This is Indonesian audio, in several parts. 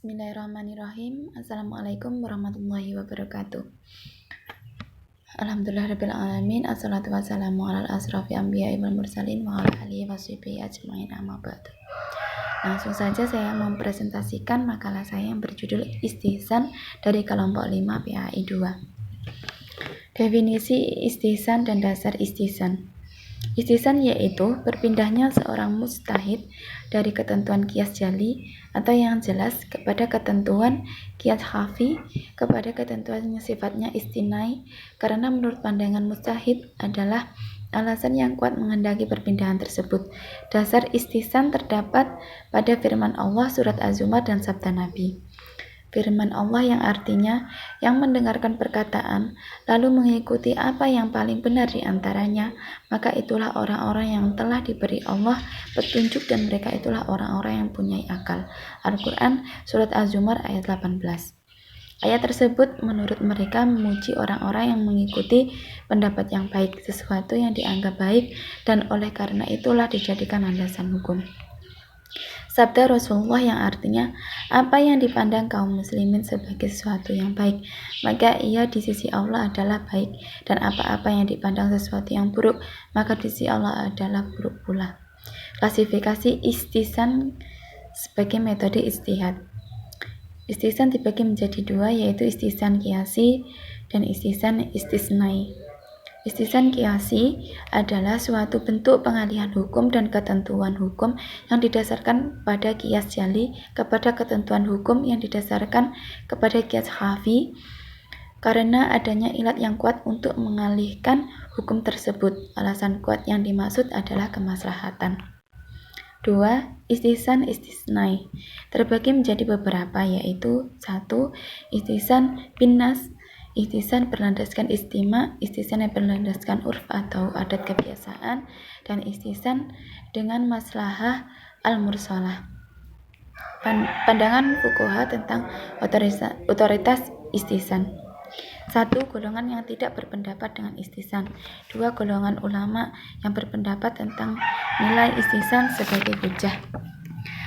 Bismillahirrahmanirrahim. Assalamualaikum warahmatullahi wabarakatuh. Alhamdulillahirabbil alamin. Assalatu wassalamu ala asrofil anbiya'i wal mursalin wa ala alihi washabihi ajmain, amma ba'du. Langsung saja saya mempresentasikan makalah saya yang berjudul Istihsan dari kelompok 5 PAI 2. Definisi istihsan dan dasar istihsan. Istihsan yaitu berpindahnya seorang mujtahid dari ketentuan qiyas jali atau yang jelas kepada ketentuan qiyas khafi kepada ketentuan yang sifatnya istinai, karena menurut pandangan mujtahid adalah alasan yang kuat menghendaki perpindahan tersebut. Dasar istihsan terdapat pada firman Allah surat Az-Zumar dan sabda Nabi. Firman Allah yang artinya yang mendengarkan perkataan lalu mengikuti apa yang paling benar di antaranya, maka itulah orang-orang yang telah diberi Allah petunjuk dan mereka itulah orang-orang yang punya akal. Al-Quran surat Az-Zumar ayat 18. Ayat tersebut menurut mereka memuji orang-orang yang mengikuti pendapat yang baik, sesuatu yang dianggap baik, dan oleh karena itulah dijadikan landasan hukum. Sabda Rasulullah yang artinya apa yang dipandang kaum muslimin sebagai sesuatu yang baik, maka ia di sisi Allah adalah baik, dan apa-apa yang dipandang sesuatu yang buruk, maka di sisi Allah adalah buruk pula. Klasifikasi istihsan sebagai metode ijtihad. Istihsan dibagi menjadi dua, yaitu istihsan qiyasi dan istihsan istisnai. Istihsan qiyasi adalah suatu bentuk pengalihan hukum dan ketentuan hukum yang didasarkan pada qiyas jali kepada ketentuan hukum yang didasarkan kepada qiyas khafi, karena adanya ilat yang kuat untuk mengalihkan hukum tersebut. Alasan kuat yang dimaksud adalah kemaslahatan. 2. Istihsan istisnai terbagi menjadi beberapa, yaitu 1. Istihsan binnas, istihsan berlandaskan istima, istihsan yang berlandaskan urf atau adat kebiasaan, dan istihsan dengan maslahah al-mursalah. Pandangan fuqaha tentang otoritas istihsan. 1. Golongan yang tidak berpendapat dengan istihsan. 2. Golongan ulama yang berpendapat tentang nilai istihsan sebagai hujjah.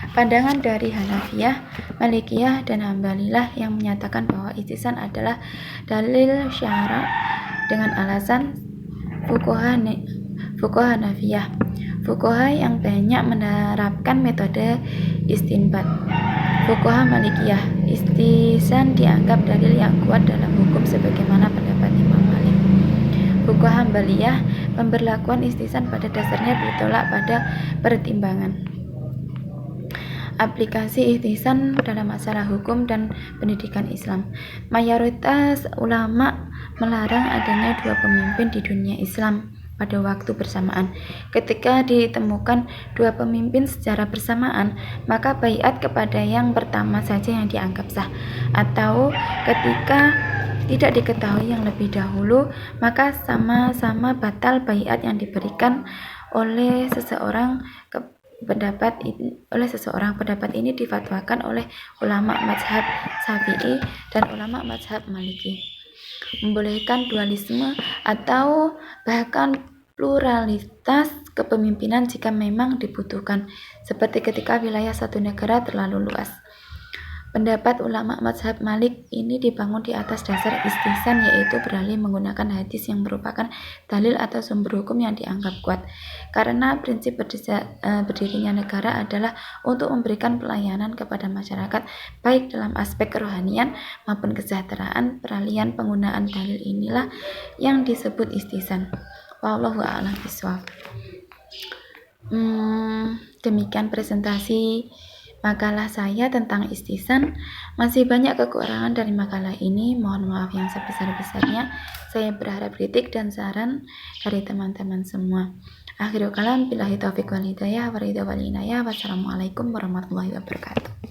Pandangan dari Hanafiyah, Malikiyah, dan Hambaliyah yang menyatakan bahwa istihsan adalah dalil syara' dengan alasan fuqaha Hanafiyah. Fuqaha yang banyak menerapkan metode istinbat. Fuqaha Malikiyah, istihsan dianggap dalil yang kuat dalam hukum sebagaimana pendapat Imam Malik. Fuqaha Hambaliyah, pemberlakuan istihsan pada dasarnya ditolak pada pertimbangan. Aplikasi istihsan dalam masalah hukum dan pendidikan Islam. Mayoritas ulama melarang adanya dua pemimpin di dunia Islam pada waktu bersamaan. Ketika ditemukan dua pemimpin secara bersamaan, maka baiat kepada yang pertama saja yang dianggap sah, atau ketika tidak diketahui yang lebih dahulu, maka sama-sama batal baiat yang diberikan oleh seseorang. Pendapat ini difatwakan oleh ulama mazhab Syafi'i dan ulama mazhab Maliki, membolehkan dualisme atau bahkan pluralitas kepemimpinan jika memang dibutuhkan, seperti ketika wilayah satu negara terlalu luas. Pendapat ulama mazhab Malik ini dibangun di atas dasar istihsan, yaitu beralih menggunakan hadis yang merupakan dalil atau sumber hukum yang dianggap kuat, karena prinsip berdirinya negara adalah untuk memberikan pelayanan kepada masyarakat baik dalam aspek kerohanian maupun kesejahteraan. Peralihan penggunaan dalil inilah yang disebut istihsan. Wallahu a'lam bishawab. Demikian presentasi makalah saya tentang istihsan. Masih banyak kekurangan dari makalah ini, mohon maaf yang sebesar-besarnya. Saya berharap kritik dan saran dari teman-teman semua. Akhirul kalam, billahi taufiq wal hidayah, wa ridha wal inayah. Wassalamualaikum warahmatullahi wabarakatuh.